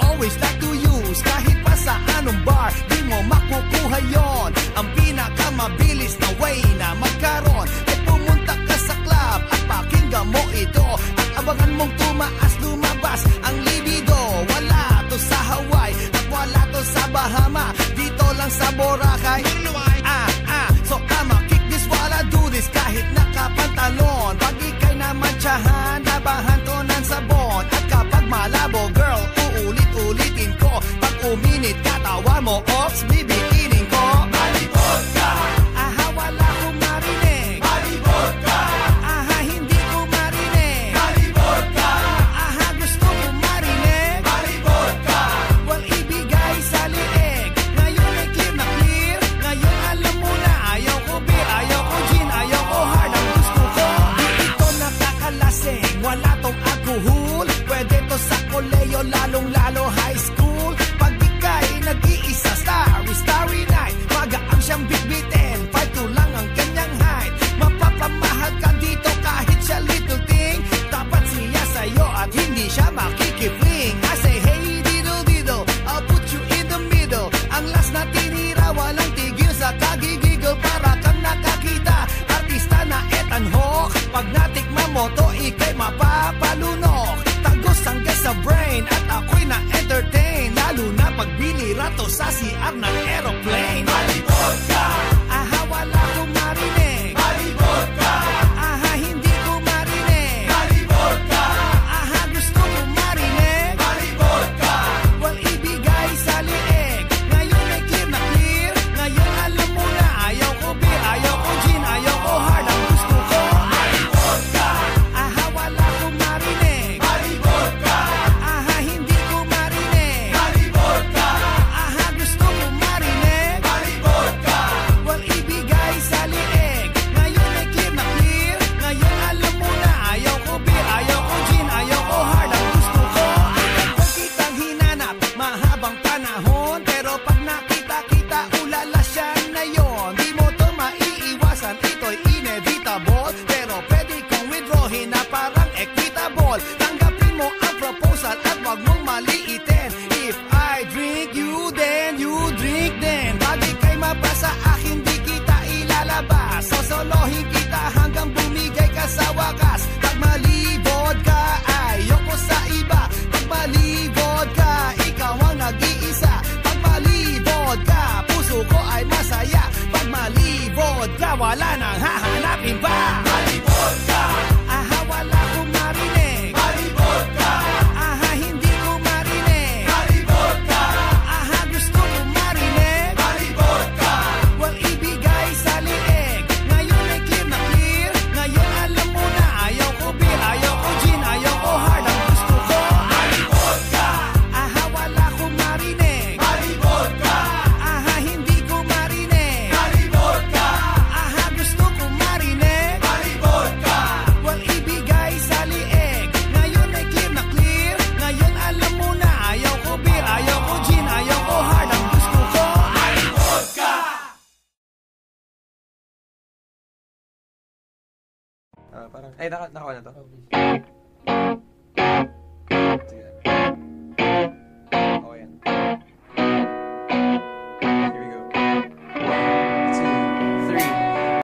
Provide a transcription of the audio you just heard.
always like to use. Kahit pa sa anong bar, di mo makukuha yon. Ang pinakamabilis na way na magkaroon ay pumunta ka sa club at pakinggan mo ito. At abangan mong tumaas, lumabas ang libido. Wala to sa Hawaii at wala to sa Bahama, dito lang sa Boracay. So I'ma kick this while I do this. Kahit nakapantalon, pag ikay na mantsahan, labahan to ng sabon. At kapag malabo, girl, uulit-ulitin ko. Pag uminit, katawan mo, ops, bibikinin ko. Malibot ka! Aha, wala kong marinig. Malibot ka! Aha, hindi ko marinig. Malibot ka! Aha, gusto ko marinig. Malibot ka! Well, ibigay sa liig. Ngayon ay clear na clear. Ngayon alam mo na, ayaw ko beer, ayaw ko gin, ayaw ko hard. Ang gusto ko, di ito nakakalasing. Wala tong alcohol. Pwede to sa koleyo, lalong-lalo high school. Pag ikay nag-iisa, starry night. Magaang siyang bitbitin, 5'2" lang ang kanyang height. Mapapamahal ka dito kahit siya little thing. Dapat siya sa'yo at hindi siya makikipling. I say hey diddle, I'll put you in the middle. Ang last na tinira, walang tigil sa kagigigil. Para kang nakakita, artista na Ethan Hawke. Pag natikman mo to, ikay mapapalunok. Tagos ang gas sa brain at ako'y na-entertain. Lalo na pag binira to sa CR ng aeroplane. Malibot ka! Aha, wala kong marinig. Malibot ka! Aha, hindi ko marinig. Malibot ka! Aha, gusto ko marinig. Malibot ka! Well, ibigay sa liig. Ngayon ay clear na clear. Ngayon alam mo na, ayaw ko beer, ayaw ko gin, ayaw ko hard. Ang gusto ko, malibot ka! Aha, wala kong marinig. Malibot ka! Aha, hindi ko marinig. Malibot ka! Aha, gusto ko marinig. Malibot ka! Well, ibigay sa liig. Ngayon ay clear na clear. Ngayon alam mo na, ayaw ko beer, ayaw ko gin, ayaw ko hard. Ang gusto ko, huwag kitang hinanap mahabang panahon. Pero pag nakita-kita, ulala siya na yon. Di mo to maiiwasan, ito'y inevitable. Pero pwede kong withdrawin na parang equitable. Tanggapin mo ang proposal at wag mong maliitin. If I drink you, then you drink din. Bagay kay mabasa, akin di kita ilalabas. Sosolohin kita hanggang bumigay ka sa wakas. Pag malibod ka, ayoko sa iba. Pag malibod ka, ikaw ang nag-iisa. Pag malibod ka, puso ko ay masaya. Pag malibod ka, wala nang hahanapin pa. Malibod ka! Aha, wala kong marinig. Malibod ka! Aha, hindi ko marinig. Malibod ka! Aha, gusto ko marinig. Malibod ka! Well, ibigay sa liig. Ngayon ay clear na clear. Ngayon alam mo na, ayaw ko beer, ayaw ko gin, ayaw ko hard. Ang gusto ko, malibod ka! Aha, wala kong marinig. Malibod ka! Aha, hindi ko marinig. Malibod ka! Aha, gusto ko marinig. Malibod ka! Well, ibigay sa liig. Ngayon ay clear na clear. Ngayon alam mo na, ayaw ko beer, ayaw ko gin, ayaw ko hard. Ang gusto ko, malibod ka! Parang, ay, nakawa na to.